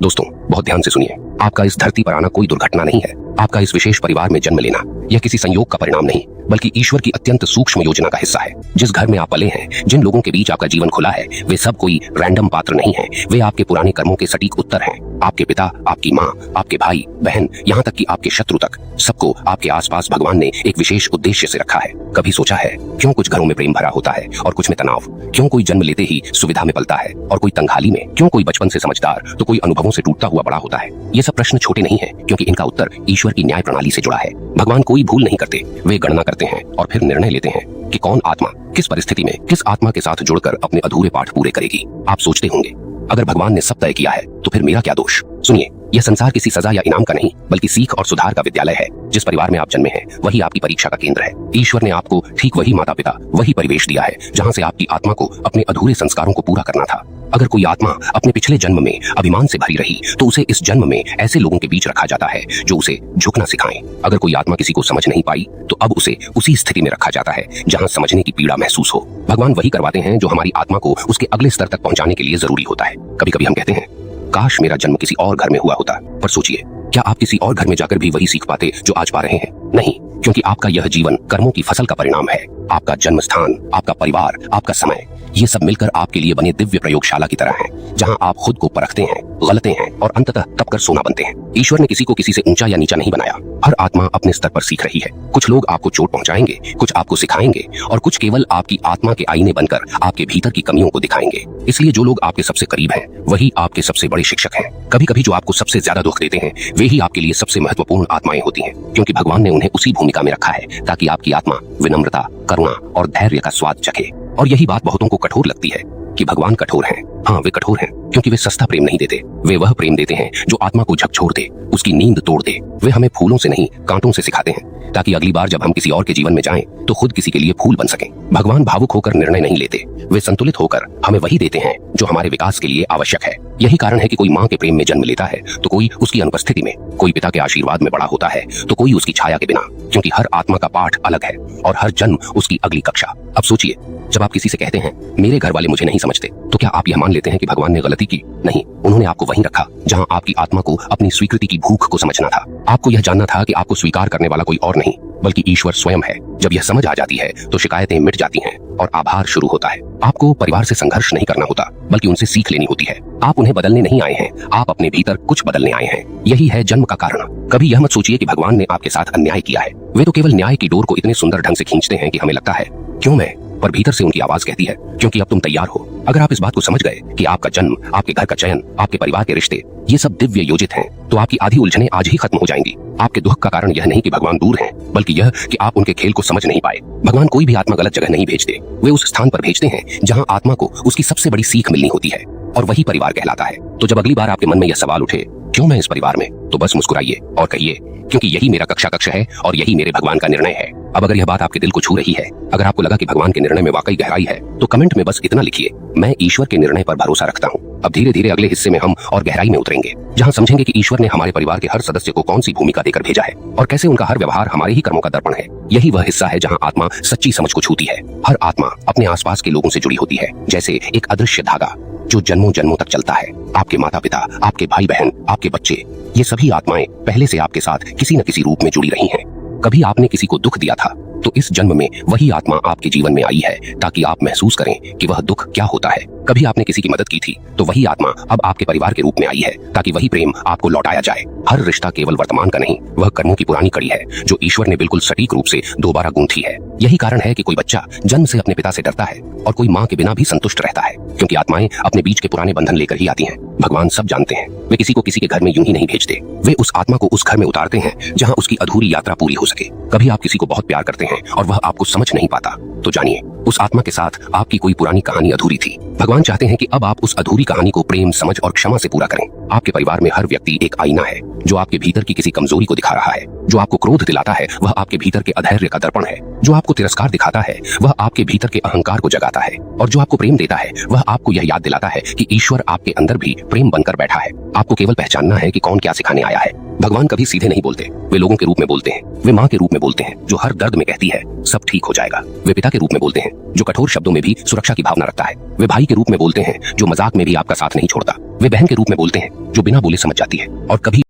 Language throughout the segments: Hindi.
दोस्तों बहुत ध्यान से सुनिए, आपका इस धरती पर आना कोई दुर्घटना नहीं है। आपका इस विशेष परिवार में जन्म लेना यह किसी संयोग का परिणाम नहीं, बल्कि ईश्वर की अत्यंत सूक्ष्म योजना का हिस्सा है। जिस घर में आप पले हैं, जिन लोगों के बीच आपका जीवन खुला है, वे सब कोई रैंडम पात्र नहीं है। वे आपके पुराने कर्मों के सटीक उत्तर हैं। आपके पिता, आपकी माँ, आपके भाई बहन, यहाँ तक कि आपके शत्रु तक, सबको आपके आसपास भगवान ने एक विशेष उद्देश्य से रखा है। कभी सोचा है क्यों कुछ घरों में प्रेम भरा होता है और कुछ में तनाव? क्यों कोई जन्म लेते ही सुविधा में पलता है और कोई तंगहाली में? क्यों कोई बचपन से समझदार तो कोई अनुभवों से टूटता हुआ बड़ा होता है? ये सब प्रश्न छोटे नहीं है, क्योंकि इनका उत्तर ईश्वर की न्याय प्रणाली से जुड़ा है। भगवान कोई भूल नहीं करते, वे गणना करते हैं और फिर निर्णय लेते हैं कि कौन आत्मा किस परिस्थिति में किस आत्मा के साथ जुड़कर अपने अधूरे पाठ पूरे करेगी। आप सोचते होंगे, अगर भगवान ने सब तय किया है तो फिर मेरा क्या दोष? सुनिए, यह संसार किसी सजा या इनाम का नहीं, बल्कि सीख और सुधार का विद्यालय है। जिस परिवार में आप जन्मे हैं, वही आपकी परीक्षा का केंद्र है। ईश्वर ने आपको ठीक वही माता पिता, वही परिवेश दिया है जहाँ से आपकी आत्मा को अपने अधूरे संस्कारों को पूरा करना था। अगर कोई आत्मा अपने पिछले जन्म में अभिमान से भरी रही, तो उसे इस जन्म में ऐसे लोगों के बीच रखा जाता है जो उसे झुकना सिखाएं। अगर कोई आत्मा किसी को समझ नहीं पाई, तो अब उसे उसी स्थिति में रखा जाता है जहाँ समझने की पीड़ा महसूस हो। भगवान वही करवाते हैं जो हमारी आत्मा को उसके अगले स्तर तक पहुंचाने के लिए जरूरी होता है। कभी कभी हम कहते हैं, काश मेरा जन्म किसी और घर में हुआ होता। पर सोचिए, क्या आप किसी और घर में जाकर भी वही सीख पाते जो आज पा रहे हैं? नहीं, क्योंकि आपका यह जीवन कर्मों की फसल का परिणाम है। आपका जन्म स्थान, आपका परिवार, आपका समय, ये सब मिलकर आपके लिए बने दिव्य प्रयोगशाला की तरह हैं, जहां आप खुद को परखते हैं, गलते हैं और अंततः तप कर सोना बनते हैं। ईश्वर ने किसी को किसी से ऊंचा या नीचा नहीं बनाया। हर आत्मा अपने स्तर पर सीख रही है। कुछ लोग आपको चोट पहुंचाएंगे, कुछ आपको सिखाएंगे और कुछ केवल आपकी आत्मा के आईने बनकर आपके भीतर की कमियों को दिखाएंगे। इसलिए जो लोग आपके सबसे करीब हैं, वही आपके सबसे बड़े शिक्षक हैं। कभी कभी जो आपको सबसे ज्यादा दुख देते हैं, वे ही आपके लिए सबसे महत्वपूर्ण आत्माएं होती हैं, क्योंकि भगवान ने उन्हें उसी भूमिका में रखा है ताकि आपकी आत्मा विनम्रता, करुणा और धैर्य का स्वाद चखे। और यही बात बहुतों को कठोर लगती है कि भगवान कठोर हैं। हाँ, वे कठोर हैं क्योंकि वे सस्ता प्रेम नहीं देते। वे वह प्रेम देते हैं जो आत्मा को झकझोर दे, उसकी नींद तोड़ दे। वे हमें फूलों से नहीं, कांटों से सिखाते हैं, ताकि अगली बार जब हम किसी और के जीवन में जाएं, तो खुद किसी के लिए फूल बन सकें। भगवान भावुक होकर निर्णय नहीं लेते, वे संतुलित होकर हमें वही देते हैं जो हमारे विकास के लिए आवश्यक है। यही कारण है कि कोई माँ के प्रेम में जन्म लेता है तो कोई उसकी अनुपस्थिति में, कोई पिता के आशीर्वाद में बड़ा होता है तो कोई उसकी छाया के बिना, क्योंकि हर आत्मा का पाठ अलग है और हर जन्म उसकी अगली कक्षा। अब सोचिए, जब आप किसी से कहते हैं मेरे घर वाले मुझे नहीं समझते, तो क्या आप यह मान लेते हैं कि भगवान ने गलती की? नहीं, उन्होंने आपको वहीं रखा जहां आपकी आत्मा को अपनी स्वीकृति की भूख को समझना था। आपको यह जानना था कि आपको स्वीकार करने वाला कोई और नहीं, बल्कि ईश्वर स्वयं है। जब यह समझ आ जाती है तो शिकायतें मिट जाती हैं और आभार शुरू होता है। आपको परिवार से संघर्ष नहीं करना होता, बल्कि उनसे सीख लेनी होती है। आप उन्हें बदलने नहीं आए हैं, आप अपने भीतर कुछ बदलने आए हैं। यही है जन्म का कारण। कभी यह मत सोचिए कि भगवान ने आपके साथ अन्याय किया है। वे तो केवल न्याय की डोर को इतने सुंदर ढंग से खींचते हैं कि हमें लगता है क्यों मैं, पर भीतर से उनकी आवाज कहती है क्योंकि अब तुम तैयार हो। अगर आप इस बात को समझ गए कि आपका जन्म, आपके घर का चयन, आपके परिवार के रिश्ते, ये सब दिव्य योजित हैं, तो आपकी आधी उलझनें आज ही खत्म हो जाएंगी। आपके दुख का कारण यह नहीं कि भगवान दूर हैं, बल्कि यह कि आप उनके खेल को समझ नहीं पाए। भगवान कोई भी आत्मा गलत जगह नहीं भेजते, वे उस स्थान पर भेजते हैं जहाँ आत्मा को उसकी सबसे बड़ी सीख मिलनी होती है, और वही परिवार कहलाता है। तो जब अगली बार आपके मन में यह सवाल उठे क्यों मैं इस परिवार में, तो बस मुस्कुराइए और कहिए क्योंकि यही मेरा कक्षा कक्ष है और यही मेरे भगवान का निर्णय है। अब अगर यह बात आपके दिल को छू रही है, अगर आपको लगा कि भगवान के निर्णय में वाकई गहराई है, तो कमेंट में बस इतना लिखिए, मैं ईश्वर के निर्णय पर भरोसा रखता हूँ। अब धीरे धीरे अगले हिस्से में हम और गहराई में उतरेंगे, जहाँ समझेंगे कि ईश्वर ने हमारे परिवार के हर सदस्य को कौन सी भूमिका देकर भेजा है और कैसे उनका हर व्यवहार हमारे ही कर्मों का दर्पण है। यही वह हिस्सा है जहाँ आत्मा सच्ची समझ को छूती है। हर आत्मा अपने आसपास के लोगों से जुड़ी होती है, जैसे एक अदृश्य धागा जो जन्मों जन्मों तक चलता है। आपके माता पिता, आपके भाई बहन, आपके बच्चे, ये सभी आत्माएं पहले से आपके साथ किसी न किसी रूप में जुड़ी रही हैं। कभी आपने किसी को दुख दिया था, तो इस जन्म में वही आत्मा आपके जीवन में आई है ताकि आप महसूस करें कि वह दुख क्या होता है। कभी आपने किसी की मदद की थी, तो वही आत्मा अब आपके परिवार के रूप में आई है ताकि वही प्रेम आपको लौटाया जाए। हर रिश्ता केवल वर्तमान का नहीं, वह कर्मों की पुरानी कड़ी है जो ईश्वर ने बिल्कुल सटीक रूप से दोबारा गूंथी है। यही कारण है कि कोई बच्चा जन्म से अपने पिता से डरता है और कोई माँ के बिना भी संतुष्ट रहता है, क्योंकि आत्माएं अपने बीच के पुराने बंधन लेकर ही आती हैं। भगवान सब जानते हैं, वे किसी को किसी के घर में यूं ही नहीं भेजते। वे उस आत्मा को उस घर में उतारते हैं जहाँ उसकी अधूरी यात्रा पूरी हो सके। कभी आप किसी को बहुत प्यार करते हैं और वह आपको समझ नहीं पाता, तो जानिए उस आत्मा के साथ आपकी कोई पुरानी कहानी अधूरी थी। भगवान चाहते हैं कि अब आप उस अधूरी कहानी को प्रेम, समझ और क्षमा से पूरा करें। आपके परिवार में हर व्यक्ति एक आईना है जो आपके भीतर की किसी कमजोरी को दिखा रहा है। जो आपको क्रोध दिलाता है वह आपके भीतर के अधैर्य का दर्पण है। जो आपको तिरस्कार दिखाता है वह आपके भीतर के अहंकार को जगाता है, और जो आपको प्रेम देता है वह आपको यह याद दिलाता है कि ईश्वर आपके अंदर भी प्रेम बनकर बैठा है। आपको केवल पहचानना है कि कौन क्या सिखाने आया है। भगवान कभी सीधे नहीं बोलते, वे लोगों के रूप में बोलते हैं। वे माँ के रूप में बोलते हैं जो हर दर्द में कहती है सब ठीक हो जाएगा। वे पिता के रूप में बोलते हैं जो कठोर शब्दों में भी सुरक्षा की भावना रखता है। वे भाई के रूप में बोलते हैं जो मजाक में भी आपका साथ नहीं छोड़ता। वे बहन के रूप में बोलते हैं जो बिना बोले समझ जाती है। और कभी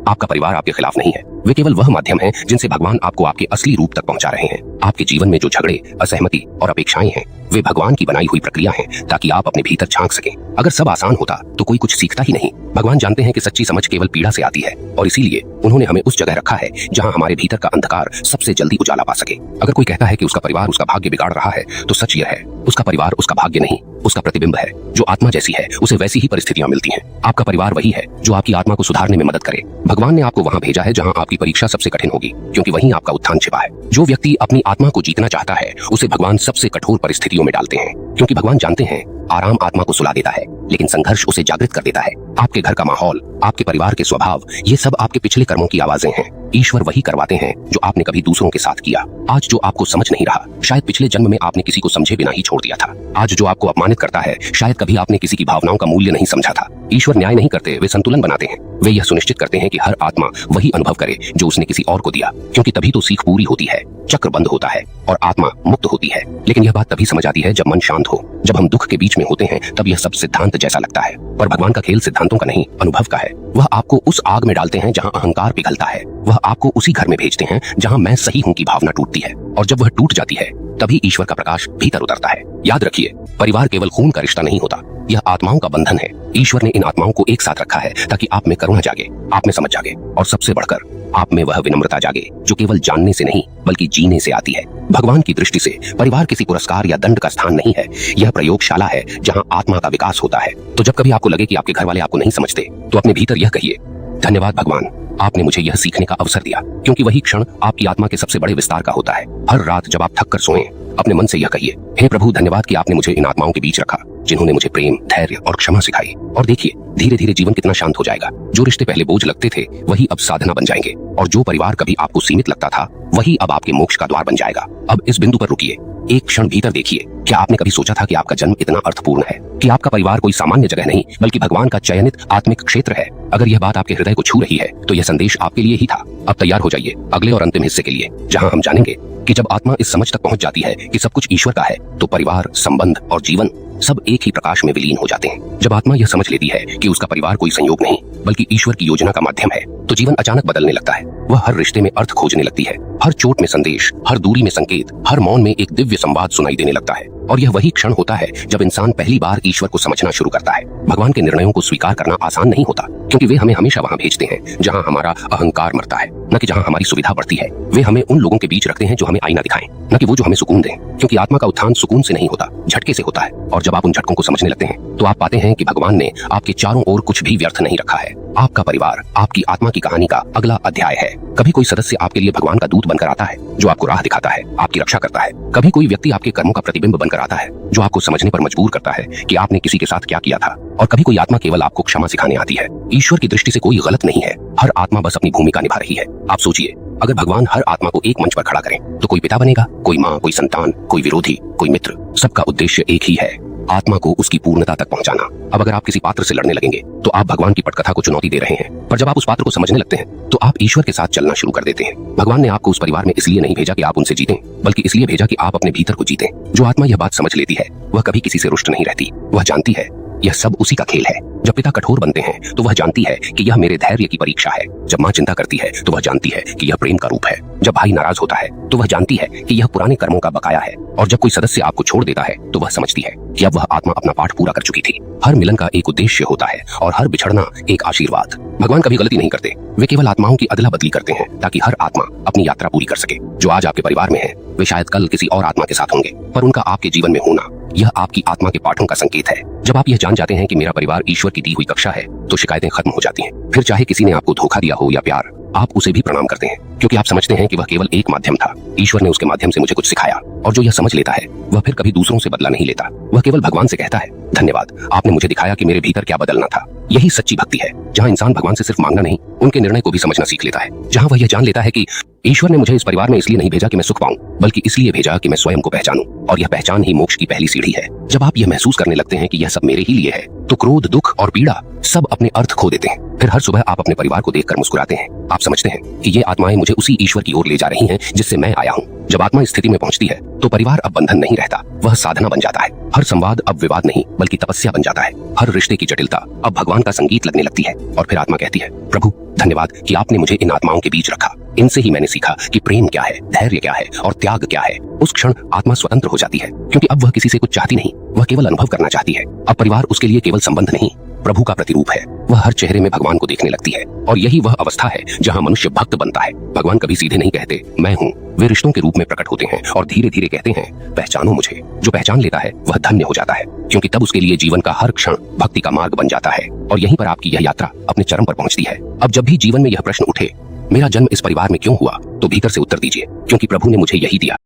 आपका परिवार आपके खिलाफ नहीं है, वे केवल वह माध्यम हैं जिनसे भगवान आपको आपके असली रूप तक पहुंचा रहे हैं। आपके जीवन में जो झगड़े, असहमति और अपेक्षाएं हैं वे भगवान की बनाई हुई प्रक्रिया हैं ताकि आप अपने भीतर झांक सकें। अगर सब आसान होता तो कोई कुछ सीखता ही नहीं। भगवान जानते हैं कि सच्ची समझ केवल पीड़ा से आती है और इसीलिए उन्होंने हमें उस जगह रखा है जहां हमारे भीतर का अंधकार सबसे जल्दी उजाला पा सके। अगर कोई कहता है कि उसका परिवार उसका भाग्य बिगाड़ रहा है तो सच यह है उसका परिवार उसका भाग्य नहीं, उसका प्रतिबिंब है। जो आत्मा जैसी है उसे वैसी ही परिस्थितियां मिलती हैं। आपका परिवार वही है जो आपकी आत्मा को सुधारने में मदद करे। भगवान ने आपको वहां भेजा है जहां आपकी परीक्षा सबसे कठिन होगी, क्योंकि वहीं आपका उत्थान छिपा है। जो व्यक्ति अपनी आत्मा को जीतना चाहता है उसे भगवान सबसे कठोर परिस्थितियों में डालते हैं, क्योंकि भगवान जानते हैं आराम आत्मा को सुला देता है लेकिन संघर्ष उसे जागृत कर देता है। आपके घर का माहौल, आपके परिवार के स्वभाव, ये सब आपके पिछले कर्मों की आवाजें हैं। ईश्वर वही करवाते हैं जो आपने कभी दूसरों के साथ किया। आज जो आपको समझ नहीं रहा शायद पिछले जन्म में आपने किसी को समझे बिना ही छोड़ दिया था। आज जो आपको अपमानित करता है शायद कभी आपने किसी की भावनाओं का मूल्य नहीं समझा था। ईश्वर न्याय नहीं करते, वे संतुलन बनाते हैं। वे यह सुनिश्चित करते हैं कि हर आत्मा वही अनुभव करे जो उसने किसी और को दिया, क्योंकि तभी तो सीख पूरी होती है, चक्र बंद होता है और आत्मा मुक्त होती है। लेकिन यह बात तभी समझ आती है जब मन शांत हो। जब हम दुख के बीच में होते हैं तब यह सब सिद्धांत जैसा लगता है, पर भगवान का खेल सिद्धांतों का नहीं, अनुभव का है। वह आपको उस आग में डालते हैं जहां अहंकार पिघलता है। वह आपको उसी घर में भेजते हैं जहां मैं सही हूं की भावना टूटती है, और जब वह टूट जाती है तभी ईश्वर का प्रकाश भीतर उतरता है। याद रखिए, परिवार केवल खून का रिश्ता नहीं होता, यह आत्माओं का बंधन है। ईश्वर ने इन आत्माओं को एक साथ रखा है ताकि आप में करुणा जागे, आप में समझ जागे और सबसे बढ़कर आप में वह विनम्रता जागे जो केवल जानने से नहीं बल्कि जीने से आती है। भगवान की दृष्टि से परिवार किसी पुरस्कार या दंड का स्थान नहीं है, यह प्रयोगशाला है जहां आत्मा का विकास होता है। तो जब कभी आपको लगे कि आपके घर वाले आपको नहीं समझते तो अपने भीतर यह कहिए, धन्यवाद भगवान, आपने मुझे यह सीखने का अवसर दिया, क्योंकि वही क्षण आपकी आत्मा के सबसे बड़े विस्तार का होता है। हर रात जब आप थक कर सोएं अपने मन से यह कहिए, हे प्रभु धन्यवाद कि आपने मुझे इन आत्माओं के बीच रखा जिन्होंने मुझे प्रेम, धैर्य और क्षमा सिखाई। और देखिए धीरे धीरे जीवन कितना शांत हो जाएगा। जो रिश्ते पहले बोझ लगते थे वही अब साधना बन जाएंगे, और जो परिवार कभी आपको सीमित लगता था वही अब आपके मोक्ष का द्वार बन जाएगा। अब इस बिंदु पर रुकिए, एक क्षण भीतर देखिए, क्या आपने कभी सोचा था कि आपका जन्म इतना अर्थपूर्ण है, कि आपका परिवार कोई सामान्य जगह नहीं बल्कि भगवान का चयनित आत्मिक क्षेत्र है। अगर यह बात आपके हृदय को छू रही है तो यह संदेश आपके लिए ही था। अब तैयार हो जाइए अगले और अंतिम हिस्से के लिए, जहां हम जानेंगे कि जब आत्मा इस समझ तक पहुंच जाती है कि सब कुछ ईश्वर का है तो परिवार, संबंध और जीवन सब एक ही प्रकाश में विलीन हो जाते हैं। जब आत्मा यह समझ लेती है कि उसका परिवार कोई संयोग नहीं बल्कि ईश्वर की योजना का माध्यम है तो जीवन अचानक बदलने लगता है। वह हर रिश्ते में अर्थ खोजने लगती है, हर चोट में संदेश, हर दूरी में संकेत, हर मौन में एक दिव्य संवाद सुनाई देने लगता है। और यह वही क्षण होता है जब इंसान पहली बार ईश्वर को समझना शुरू करता है। भगवान के निर्णयों को स्वीकार करना आसान नहीं होता, क्योंकि वे हमें हमेशा वहां भेजते हैं जहां हमारा अहंकार मरता है, न कि जहां हमारी सुविधा बढ़ती है। वे हमें उन लोगों के बीच रखते हैं जो हमें आईना दिखाएं, न कि वो जो हमें सुकून दें, क्योंकि आत्मा का उत्थान सुकून से नहीं होता, झटके से होता है। और जब आप उन झटकों को समझने लगते हैं तो आप पाते हैं कि भगवान ने आपके चारों ओर कुछ भी व्यर्थ नहीं रखा है। आपका परिवार आपकी आत्मा की कहानी का अगला अध्याय है। कभी कोई सदस्य आपके लिए भगवान का दूत बनकर आता है जो आपको राह दिखाता है, आपकी रक्षा करता है। कभी कोई व्यक्ति आपके कर्मों का प्रतिबिंब बनकर आता है जो आपको समझने पर मजबूर करता है कि आपने किसी के साथ क्या किया था। और कभी कोई आत्मा केवल आपको क्षमा सिखाने आती है। ईश्वर की दृष्टि से कोई गलत नहीं है, हर आत्मा बस अपनी भूमिका निभा रही है। आप सोचिए, अगर भगवान हर आत्मा को एक मंच पर खड़ा करें तो कोई पिता बनेगा, कोई माँ, कोई संतान, कोई विरोधी, कोई मित्र, सबका उद्देश्य एक ही है, आत्मा को उसकी पूर्णता तक पहुंचाना। अब अगर आप किसी पात्र से लड़ने लगेंगे तो आप भगवान की पटकथा को चुनौती दे रहे हैं, पर जब आप उस पात्र को समझने लगते हैं तो आप ईश्वर के साथ चलना शुरू कर देते हैं। भगवान ने आपको उस परिवार में इसलिए नहीं भेजा कि आप उनसे जीतें, बल्कि इसलिए भेजा कि आप अपने भीतर को जीतें। जो आत्मा यह बात समझ लेती है वह कभी किसी से रुष्ट नहीं रहती। वह जानती है यह सब उसी का खेल है। जब पिता कठोर बनते हैं तो वह जानती है कि यह मेरे धैर्य की परीक्षा है। जब माँ चिंता करती है तो वह जानती है कि यह प्रेम का रूप है। जब भाई नाराज होता है तो वह जानती है कि यह पुराने कर्मों का बकाया है। और जब कोई सदस्य आपको छोड़ देता है तो वह समझती है कि अब वह आत्मा अपना पाठ पूरा कर चुकी थी। हर मिलन का एक उद्देश्य होता है और हर बिछड़ना एक आशीर्वाद। भगवान कभी गलती नहीं करते, वे केवल आत्माओं की अदला बदली करते हैं ताकि हर आत्मा अपनी यात्रा पूरी कर सके। जो आज आपके परिवार में है वे शायद कल किसी और आत्मा के साथ होंगे, पर उनका आपके जीवन में होना यह आपकी आत्मा के पाठों का संकेत है। जब आप यह जान जाते हैं कि मेरा परिवार ईश्वर की दी हुई कक्षा है तो शिकायतें खत्म हो जाती हैं। फिर चाहे किसी ने आपको धोखा दिया हो या प्यार, आप उसे भी प्रणाम करते हैं, क्योंकि आप समझते हैं कि वह केवल एक माध्यम था। ईश्वर ने उसके माध्यम से मुझे कुछ सिखाया। और जो यह समझ लेता है वह फिर कभी दूसरों से बदला नहीं लेता, वह केवल भगवान से कहता है, धन्यवाद, आपने मुझे दिखाया कि मेरे भीतर क्या बदलना था। यही सच्ची भक्ति है, जहाँ इंसान भगवान से सिर्फ मांगना नहीं, उनके निर्णय को भी समझना सीख लेता है। जहाँ वह यह जान लेता है कि ईश्वर ने मुझे इस परिवार में इसलिए नहीं भेजा कि मैं सुख पाऊं, बल्कि इसलिए भेजा कि मैं स्वयं को पहचानूं। और यह पहचान ही मोक्ष की पहली सीढ़ी है। जब आप यह महसूस करने लगते हैं कि यह सब मेरे ही लिए है तो क्रोध, दुख और पीड़ा सब अपने अर्थ खो देते हैं। फिर हर सुबह आप अपने परिवार को देखकर मुस्कुराते हैं। आप समझते हैं कि ये आत्माएं मुझे उसी ईश्वर की ओर ले जा रही हैं जिससे मैं आया हूँ। जब आत्मा इस स्थिति में पहुंचती है तो परिवार अब बंधन नहीं रहता, वह साधना बन जाता है। हर संवाद अब विवाद नहीं बल्कि तपस्या बन जाता है। हर रिश्ते की जटिलता अब भगवान का संगीत लगने लगती है। और फिर आत्मा कहती है, प्रभु धन्यवाद कि आपने मुझे इन आत्माओं के बीच रखा। इनसे ही मैंने सीखा कि प्रेम क्या है, धैर्य क्या है और त्याग क्या है। उस क्षण आत्मा स्वतंत्र हो जाती है, क्योंकि अब वह किसी से कुछ चाहती नहीं, वह केवल अनुभव करना चाहती है। अब परिवार उसके लिए केवल संबंध नहीं, प्रभु का प्रतिरूप है। वह हर चेहरे में भगवान को देखने लगती है और यही वह अवस्था है जहाँ मनुष्य भक्त बनता है। भगवान कभी सीधे नहीं कहते मैं हूँ, वे रिश्तों के रूप में प्रकट होते हैं और धीरे धीरे कहते हैं पहचानो मुझे। जो पहचान लेता है वह धन्य हो जाता है, क्योंकि तब उसके लिए जीवन का हर क्षण भक्ति का मार्ग बन जाता है। और यहीं पर आपकी यह यात्रा अपने चरम पर पहुंचती है। अब जब भी जीवन में यह प्रश्न उठे, मेरा जन्म इस परिवार में क्यों हुआ, तो भीतर से उत्तर दीजिए, क्योंकि प्रभु ने मुझे यही दिया।